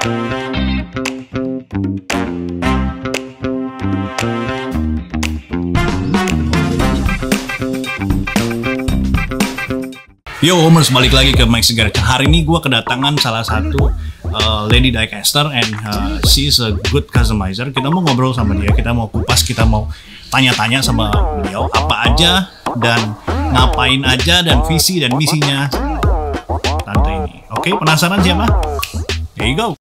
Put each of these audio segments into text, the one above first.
Yo Omers, balik lagi ke Mike Segara. Hari ini gue kedatangan salah satu lady diecaster and she's a good customizer. Kita mau ngobrol sama dia, kita mau kupas, kita mau tanya-tanya sama beliau apa aja dan ngapain aja dan visi dan misinya tante ini. Oke, penasaran siapa? Here you go.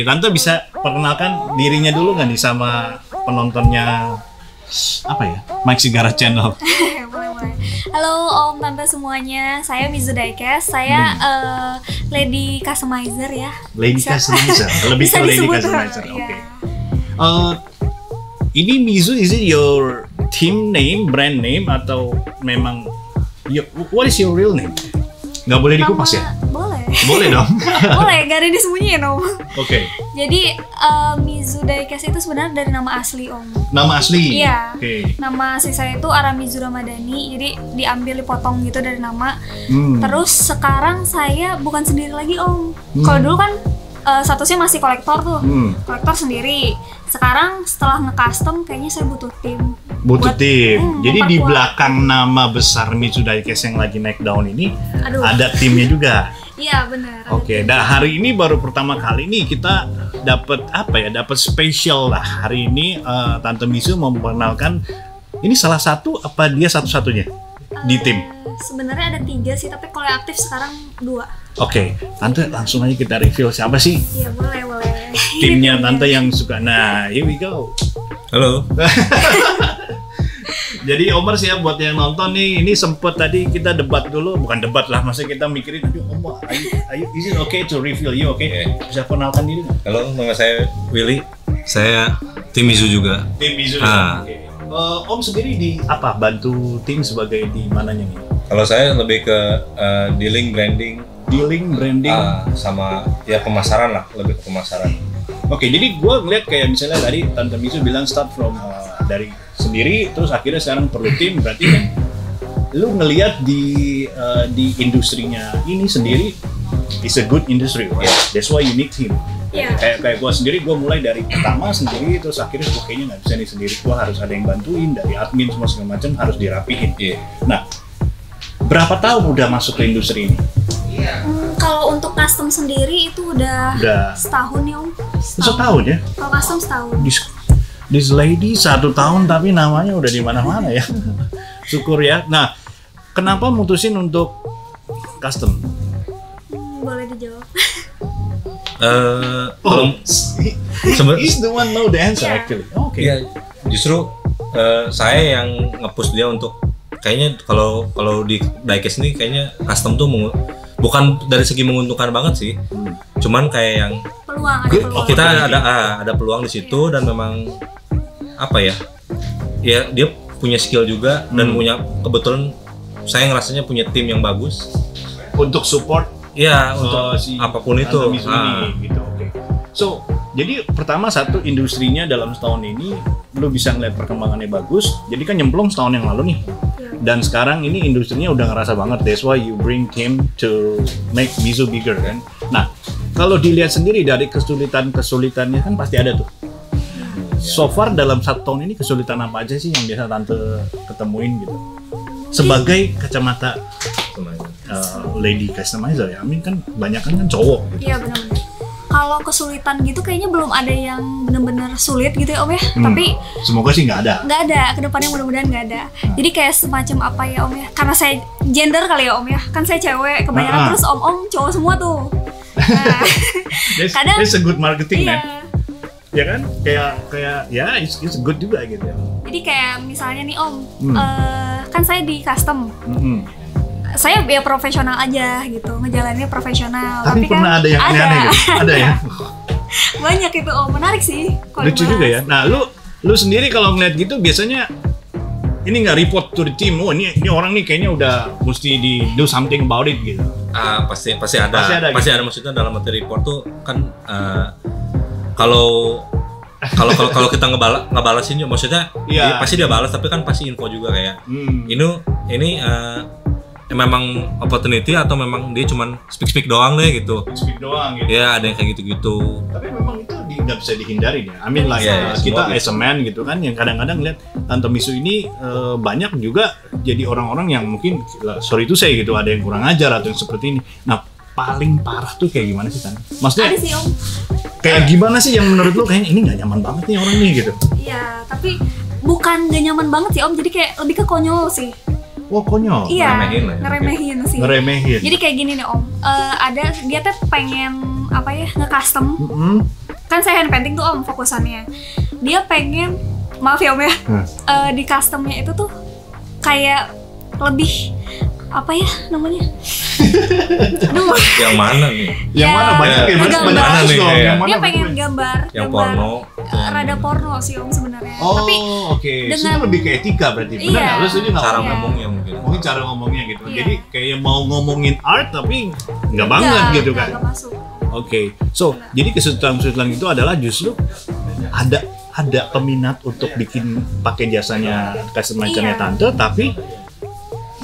Tante bisa perkenalkan dirinya dulu nggak nih sama penontonnya apa ya, Mike Segara Channel? Boleh. Halo Om, Tante semuanya, saya Mizu Diecast, saya lady customizer ya. Lady customizer, lebih ke lady customizer. Oke. Ini Mizu, is it your team name, brand name atau memang what is your real name? Nggak boleh dikupas ya? Boleh. Boleh dong. Boleh, gak ada disembunyiin Om. Oke. Jadi Mizu Diecast itu sebenarnya dari nama asli Om. Nama asli? Iya. Oke. Nama asli saya itu Aramizu Ramadhani, jadi diambil dipotong gitu dari nama. Terus sekarang saya bukan sendiri lagi Om. Kalau dulu kan statusnya masih kolektor tuh, kolektor sendiri. Sekarang setelah nge-custom kayaknya saya butuh tim. Butuh tim. Jadi di memperkuat. belakang nama besar Mizu Diecast yang lagi naik daun ini ada timnya juga. Iya benar. Oke, nah hari ini baru pertama kali nih kita dapat apa ya? Dapat spesial lah. Hari ini Tante Mizu memperkenalkan ini salah satu apa dia satu-satunya di tim? Sebenarnya ada 3 sih, tapi kalau yang aktif sekarang 2. Oke, Tante langsung aja kita reveal siapa sih Iya boleh. timnya Tante yang suka. Nah, here we go. Halo. Jadi Omar sih ya buat yang nonton nih, ini sempet tadi kita debat dulu, bukan debat lah, maksudnya kita mikirin, aduh Omar, ayo, is it okay to reveal you, oke? Bisa kenalkan diri nggak? Halo, nama saya Willy. Saya tim Mizu juga. Tim Mizu. Oke. Om sendiri di apa? Bantu tim sebagai di mananya nih? Kalau saya lebih ke dealing, branding, sama ya pemasaran lah, lebih ke pemasaran. Oke, jadi gue ngeliat kayak misalnya tadi Tante Mizu bilang start from dari sendiri, terus akhirnya sekarang perlu tim, berarti kan lu ngeliat di industrinya ini sendiri is a good industry, right? That's why you need team. Yeah. Kayak gue sendiri, gue mulai dari pertama sendiri, terus akhirnya gue kayaknya nggak bisa nih sendiri, gue harus ada yang bantuin dari admin semua segala macam, harus dirapihin. Nah, berapa tahun udah masuk ke industri ini? Kalau untuk custom sendiri itu udah setahun ya Om. Setahun ya? Kalau custom setahun. This lady 1 tahun tapi namanya udah di mana-mana ya. Syukur ya. Nah, kenapa mutusin untuk custom? Boleh dijawab. He's the one know the answer actually. Oke. Ya, justru saya yang nge-push dia untuk kayaknya kalau di diecast ini kayaknya custom tuh bukan dari segi menguntungkan banget sih. Cuman kayak yang Peluang. kita ada peluang di situ dan memang apa ya? Ya dia punya skill juga dan punya kebetulan saya ngerasanya punya tim yang bagus untuk support. Ya, untuk apapun itu. Gitu. Oke. So, jadi pertama satu industrinya dalam setahun ini lu bisa ngeliat perkembangannya bagus. Jadi kan nyemplung setahun yang lalu nih. Dan sekarang ini industrinya udah ngerasa banget. That's why you bring team to make Mizu bigger kan. Nah, kalau dilihat sendiri dari kesulitannya kan pasti ada tuh. So far dalam 1 tahun ini kesulitan apa aja sih yang biasa Tante ketemuin gitu? Sebagai kacamata lady customizer ya, Amin kan banyakan kan cowok gitu. Iya benar-benar. Kalau kesulitan gitu kayaknya belum ada yang benar-benar sulit gitu ya Om ya. Tapi semoga sih nggak ada. Nggak ada, kedepannya mudah-mudahan nggak ada. Jadi kayak semacam apa ya Om ya? Karena saya gender kali ya Om ya. Kan saya cewek kebanyakan, terus om-om cowok semua tuh. Nah, kadang that's a good marketing iya. Man. Ya kan? Kayak ya it's good juga gitu ya. Jadi kayak misalnya nih Om, kan saya di custom. saya ya profesional aja gitu, ngejalaninnya profesional. Tapi pernah kan ada yang aneh-aneh gitu? Ada ya? Banyak itu, menarik sih. Lucu juga ya. Nah, lu sendiri kalau ngeliat gitu biasanya ini nggak report to the team, ini orang nih kayaknya udah mesti di do something about it gitu. Pasti ada gitu. Maksudnya dalam arti report tuh kan kalau kita ngebalasin maksudnya pasti dia balas, tapi kan pasti info juga kayak ini memang opportunity atau memang dia cuman speak doang deh gitu. Speak doang gitu. Ya ada yang kayak gitu. Tapi memang itu nggak bisa dihindari ya. I mean like kita as a man gitu kan, yang kadang-kadang lihat Tante Misu ini banyak juga jadi orang-orang yang mungkin sorry itu saya gitu, ada yang kurang ajar atau yang seperti ini. Nah paling parah tuh kayak gimana sih Tan? Maksudnya? Ada sih Om. Kayak gimana sih yang menurut lo kayaknya ini nggak nyaman banget nih orang nih gitu? Iya, tapi bukan nggak nyaman banget sih Om. Jadi kayak lebih ke konyol sih. Wah konyol. Iya, ngeremehin sih. Ngeremehin. Jadi kayak gini nih Om, ada dia tuh pengen nge-custom. Kan saya hand painting tuh Om fokusannya. Dia pengen, maaf ya Om ya, di customnya itu tuh kayak lebih apa ya namanya? Aduh. Yang mana nih? Yang mana banyak ya? Banyak nih. Dia pengen gambar porno. Rada porno sih Om sebenarnya. Oh, tapi oke. Itu lebih ke etika berarti. Benar nggak? Lu setuju nggak? Cara ngomongnya mungkin. Mungkin cara ngomongnya gitu. Jadi kayak mau ngomongin art tapi nggak banget gitu kan? Nggak masuk. Oke. So jadi kesulitan itu adalah justru ada peminat untuk bikin pakai jasanya customer-nya Tante, tapi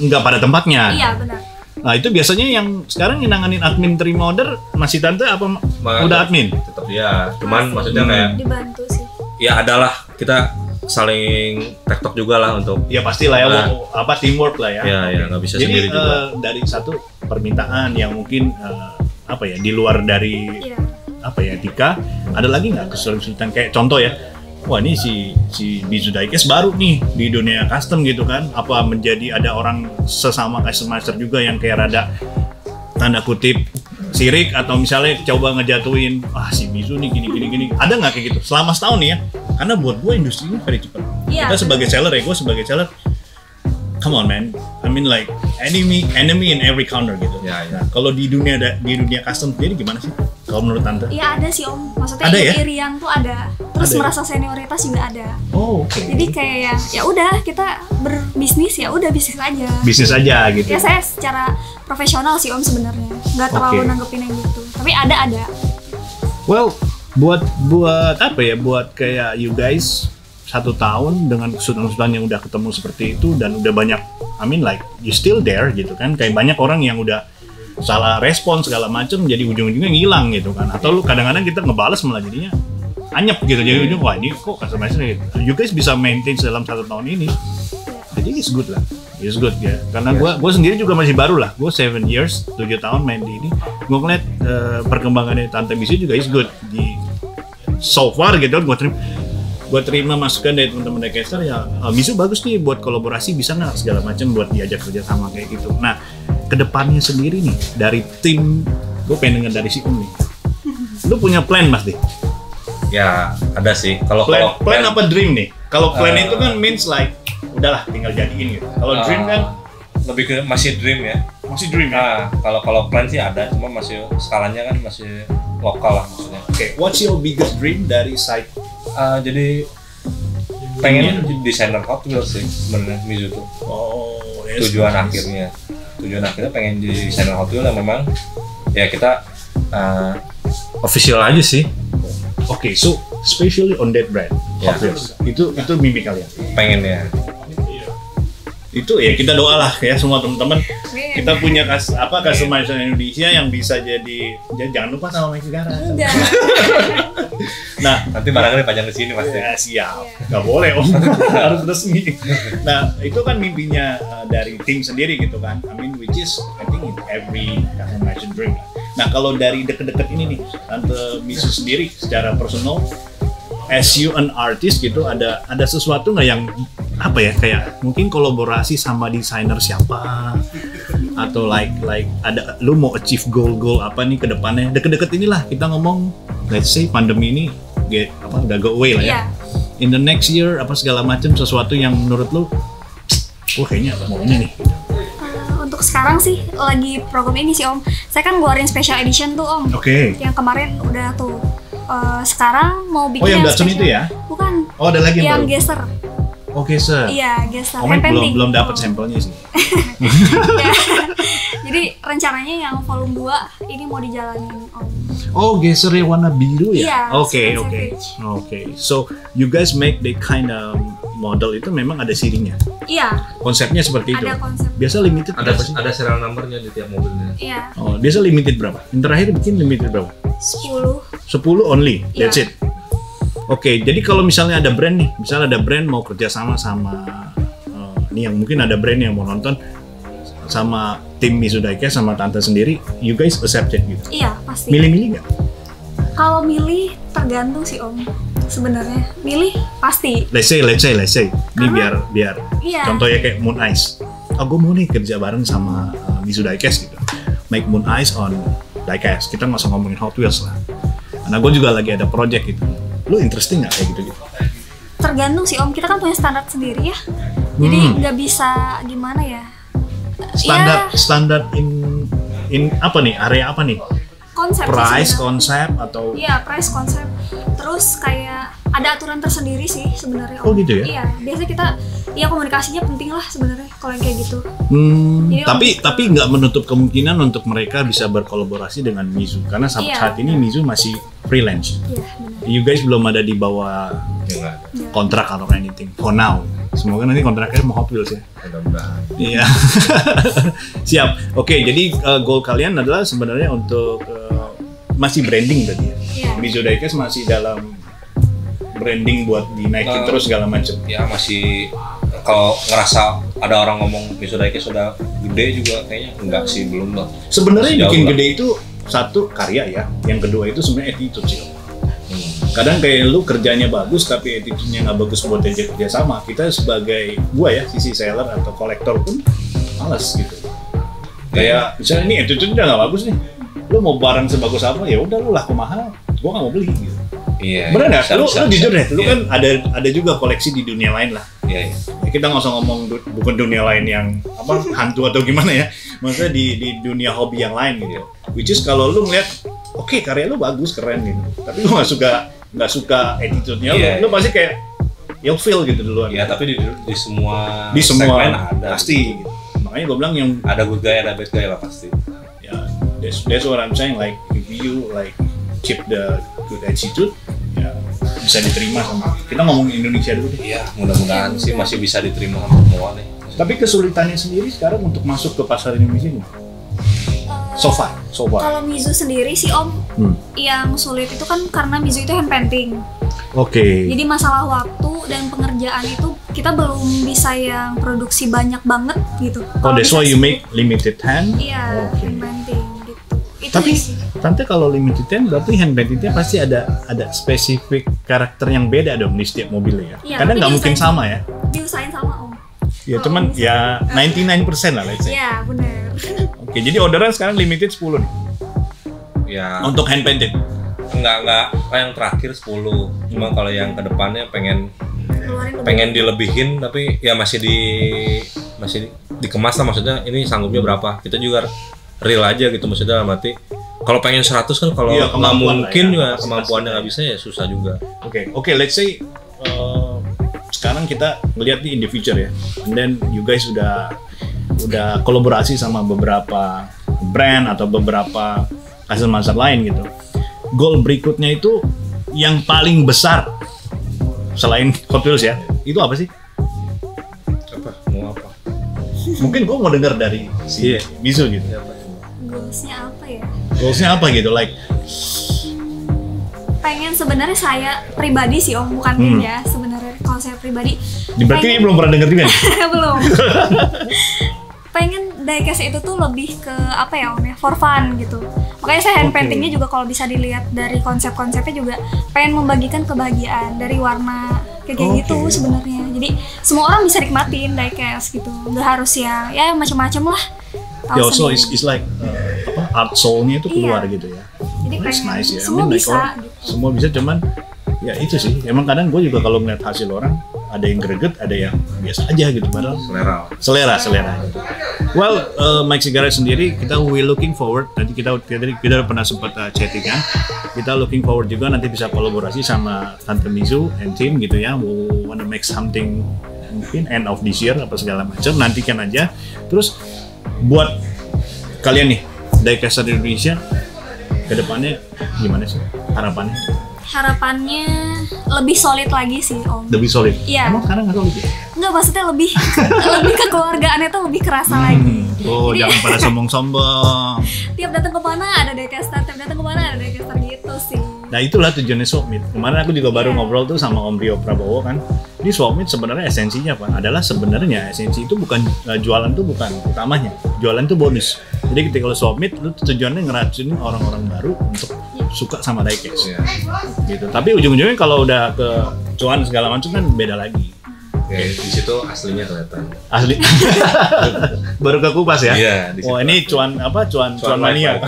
nggak pada tempatnya. Iya benar. Nah itu biasanya yang sekarang yang nanganin admin terima order masih Tante apa udah admin? Tetap ya, cuman maksudnya kayak dibantu sih. Ya adalah kita saling tektok juga lah untuk. Ya pastilah ya, teamwork lah ya. Ya nggak bisa jadi, sendiri juga. Dari satu permintaan yang mungkin di luar dari etika, ada lagi nggak kesulitan kayak contoh ya? Wah ini si Mizu Diecast baru nih di dunia custom gitu kan, apa menjadi ada orang sesama customizer juga yang kayak rada tanda kutip sirik atau misalnya coba ngejatuhin si Mizu nih gini, ada nggak kayak gitu selama setahun nih ya? Karena buat gue industri ini very cepat. Kita sebagai seller gue sebagai seller, come on man, I mean like enemy in every corner gitu. Ya. Nah, kalau di dunia custom sendiri gimana sih? Kalau menurut Tante? Iya ada sih Om, maksudnya ada, ya? irian tuh ada, terus ada, merasa senioritas juga ada. Oh oke. Jadi kayak ya udah kita berbisnis ya udah bisnis aja. Bisnis aja gitu. Ya saya secara profesional sih Om sebenarnya, nggak terlalu nanggepin yang gitu. Tapi ada. Well, buat apa ya? Buat kayak you guys 1 tahun dengan kesulitan yang udah ketemu seperti itu dan udah banyak, I mean like you still there gitu kan? Kayak banyak orang yang udah salah respon segala macem, jadi ujung-ujungnya ngilang gitu kan? Atau lu kadang-kadang kita ngebales malah jadinya anyep gitu, jadi ujung wah ini kok customer gitu. You guys bisa maintain dalam 1 tahun ini, jadi it's good lah, it's good ya. Karena gue sendiri juga masih baru lah, gue 7 years, 7 tahun main di ini, gue ngeliat perkembangannya Tante Misu juga is good di so far gitu. Gue terima masukan dari teman-teman Diecast ya, Misu bagus nih buat kolaborasi, bisa nggak segala macam buat diajak kerja sama kayak gitu. Nah kedepannya sendiri nih dari tim, gue pengen denger dari si nih. Lu punya plan Mas Di? Ya ada sih. Kalau plan apa dream nih? Kalau plan itu kan means like udahlah tinggal jadiin gitu. Kalau dream kan lebih ke masih dream ya. Masih dream ya. Kalau plan sih ada, cuma masih skalanya kan masih lokal lah maksudnya. Oke, what's your biggest dream dari site? Jadi pengen jadi desainer Hot Wheels sih sebenarnya Mizu tuh. Tujuan akhirnya pengen jadi desainer Hot Wheels yang memang ya kita official aja sih. Oke, so especially on that brand Hot Wheels. Itu mimpi kalian. Pengen ya. Itu ya kita doalah ya semua teman-teman, kita punya customizer Indonesia yang bisa jadi jangan lupa sama Mike Segara. Nah nanti barangnya dipajang di sini pasti. Ya, siap, nggak boleh Om, harus resmi. Nah itu kan mimpinya dari tim sendiri gitu kan. I mean which is I think in every customizer dream. Nah kalau dari deket-deket ini nih Tante Misu sendiri secara personal, as you an artist gitu, ada sesuatu nggak yang apa ya, kayak mungkin kolaborasi sama desainer siapa atau like ada lu mau achieve goal apa nih ke depannya deket-deket inilah kita ngomong, let's say pandemi ini udah go away lah ya. In the next year apa segala macam, sesuatu yang menurut lu wah kayaknya maunya nih. Untuk untuk sekarang sih lagi program ini sih Om. Saya kan ngeluarin special edition tuh Om. Oke. Yang kemarin udah tuh. Sekarang mau bikin yang Datsun itu ya? Bukan. Oh, ada lagi yang baru? geser. Oke, sir. Iya, geser. Om belum dapat sampelnya sih. Ya. Jadi rencananya yang volume 2 ini mau dijalanin Om. Oh, gesernya warna biru ya? Iya. Oke. So, you guys make the kind of model itu memang ada sirinya? Iya. Konsepnya seperti itu? Ada konsep. Biasa limited ada serial numbernya di tiap mobilnya. Iya. Oh, biasa limited berapa? Yang terakhir bikin limited berapa? 10 only? Iya. That's it? Oke, jadi kalau misalnya ada brand nih, misalnya ada brand mau kerjasama sama ini yang mungkin ada brand yang mau nonton sama tim Mizu Diecast sama tante sendiri, you guys accepted gitu? Iya, pasti. Milih-milih nggak? Kalau milih tergantung sih Om. Sebenarnya milih pasti. Let's say. Ini biar Iya. contohnya kayak Moon Ice. Gue mau nih kerja bareng sama Mizu Diecast gitu. Make Moon Ice on Diecast. Kita nggak usah ngomongin Hot Wheels lah. Karena gue juga lagi ada project gitu. Lu interesting nggak kayak gitu? Tergantung sih Om. Kita kan punya standar sendiri ya. Jadi nggak bisa gimana ya. Standar in apa nih? Area apa nih? Konsep. Price, konsep atau? Iya, price, konsep. Terus kayak ada aturan tersendiri sih sebenarnya. Oh gitu ya? Iya, biasanya kita komunikasinya penting lah sebenarnya kalau yang kayak gitu. Tapi nggak menutup kemungkinan untuk mereka bisa berkolaborasi dengan Mizu karena saat ini Mizu masih freelance. Iya, benar. You guys belum ada di bawah kontrak atau anything for now. Semoga nanti kontraknya mau Hot Wheels ya. Mudah-mudahan. Iya. Siap. Oke, jadi goal kalian adalah sebenarnya untuk masih branding tadi ya. Iya. Mizu Diecast masih dalam branding buat dinaikin terus segala macam. Ya masih kalau ngerasa ada orang ngomong Mizu Diecast sudah gede juga kayaknya enggak sih, belum lah. Sebenarnya bikin gede itu satu karya ya, yang kedua itu sebenarnya attitude sih. Kadang kayak lu kerjanya bagus tapi attitude-nya nggak bagus buat kerja sama. Kita sebagai gua ya, sisi seller atau kolektor pun malas gitu. Kayak misalnya ini attitude udah nggak bagus nih, lu mau barang sebagus apa ya udah lu laku mahal, gua nggak mau beli gitu. Iya. Bener nggak? Lu jujur deh, lu kan ada juga koleksi di dunia lain lah. Iya. Kita nggak usah ngomong bukan dunia lain yang apa hantu atau gimana ya, maksudnya di dunia hobi yang lain gitu. Which is kalau lu ngeliat, oke, karya lu bagus, keren gitu, tapi lu nggak suka attitude-nya, lu pasti kayak feel gitu duluan. Iya, tapi di semua segmen ada pasti gitu. Makanya gue bilang yang ada good guy, ada bad guy lah pasti. Ya, that's what I'm saying, like if you like keep the good attitude, ya bisa diterima sama kita ngomong Indonesia dulu deh. Iya, mudah-mudahan sih masih bisa diterima sama semua nih. Tapi kesulitannya sendiri sekarang untuk masuk ke pasar Indonesia nih? So far. Kalau Mizu sendiri sih Om, yang sulit itu kan karena Mizu itu hand painting. Oke. Jadi masalah waktu dan pengerjaan itu kita belum bisa yang produksi banyak banget gitu. Oh, that's why you make limited hand? Iya, hand painting gitu. Itu tapi sih. Tante kalau limited hand berarti hand paintingnya pasti ada spesifik karakter yang beda dong di setiap mobilnya ya? Iya, karena nggak mungkin sama ya? Diusahain sama Om. Ya cuman ya 99% lah let's say. Iya, benar. Oke, jadi orderan sekarang limited 10 nih? Ya. Untuk hand painted? Enggak, yang terakhir 10. Cuma kalau yang kedepannya pengen dilebihin tapi ya masih dikemas lah, maksudnya ini sanggupnya berapa. Kita juga real aja gitu, maksudnya mati. Kalau pengen 100 kan kalau nggak mungkin ya, kemampuannya nggak bisa ya susah juga. Oke, let's say sekarang kita melihat di in the future ya, and then you guys udah kolaborasi sama beberapa brand atau beberapa hasil masak lain gitu. Goal berikutnya itu yang paling besar selain Hot Wheels ya, itu apa sih? Mau apa? Mungkin gue mau dengar dari si Mizu gitu. Goalsnya apa ya? Goalsnya apa gitu, like pengen sebenarnya saya pribadi sih Om, bukan tim ya sebenarnya. Kalau saya pribadi berarti belum pernah dengar juga nih? Belum. Pengen diecast itu tuh lebih ke apa ya Om ya, for fun gitu. Makanya saya hand paintingnya juga kalau bisa dilihat dari konsep-konsepnya juga pengen membagikan kebahagiaan dari warna kayak gitu sebenarnya. Jadi semua orang bisa nikmatin diecast gitu, nggak harus yang ya macam-macam lah. Ya, also it's like art soul-nya itu keluar gitu ya. Jadi that's nice ya. Semua bisa. Semua bisa, cuman ya itu sih. Emang kadang gue juga kalau ngeliat hasil orang ada yang greget, ada yang biasa aja gitu, padahal selera gitu. Well, Mike Cigarette sendiri we looking forward. Tadi kita pernah sempat chatting kan. Kita looking forward juga nanti bisa kolaborasi sama Tante Mizu and team gitu ya. We wanna make something mungkin end of this year apa segala macam. Nantikan aja. Terus buat kalian nih Diecaster Indonesia kedepannya gimana sih harapannya? Harapannya lebih solid lagi sih Om. Lebih solid? Iya. Emang sekarang nggak solid ya? Enggak, maksudnya lebih kekeluargaannya tuh lebih kerasa lagi. Oh, jadi, jangan pada sombong-sombong. Tiap datang ke mana ada Diecaster, tiap datang ke mana ada Diecaster gitu sih. Nah itulah tujuannya Swapmeet. Kemarin aku juga baru ngobrol tuh sama Om Rio Prabowo kan. Di Swapmeet sebenarnya esensinya apa? Adalah sebenarnya esensi itu bukan jualan tuh bukan utamanya. Jualan itu bonus. Jadi ketika lo Swapmeet, lu tujuannya ngeracunin orang-orang baru untuk suka sama diecast. Gitu. Tapi ujung-ujungnya kalau udah ke cuan segala macam kan beda lagi. Ya, di situ aslinya kelihatan. Asli. Baru ke kupas ya? Iya, oh, ini cuan mania.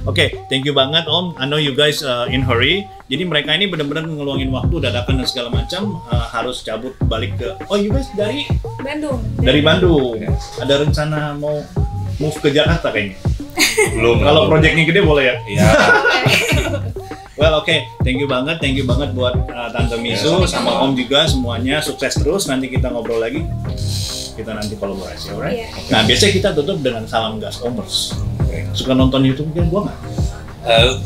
Oke, thank you banget Om. I know you guys in hurry. Jadi mereka ini benar-benar ngeluangin waktu dadakan dan segala macam harus cabut balik ke. Oh, you guys dari Bandung. Dari Bandung. Ada rencana mau move ke Jakarta kayaknya. Belum. Kalau proyeknya gede boleh ya? Iya. Well, oke. Thank you banget buat Tante Mizu sama Om juga semuanya sukses terus. Nanti kita ngobrol lagi. Kita nanti kolaborasi, alright? Nah, biasanya kita tutup dengan salam gas Omers. Suka nonton YouTube kan gua nggak?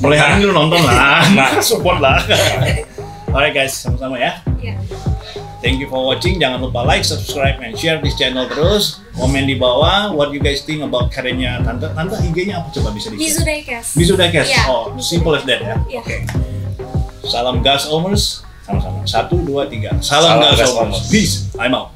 Mulai hari ini lu nonton lah, support lah. Alright guys, sama-sama ya. Thank you for watching. Jangan lupa like, subscribe, and share this channel terus. Komen di bawah what you guys think about karyanya Tante. Tante IG-nya apa coba bisa di-share? Mizu Diecast. Mizu Diecast. Yeah, Oh, simple as that ya. Oke. Salam gas Omers. Sama-sama. 1, 2, 3. Salam gas Omers. Peace. I'm out.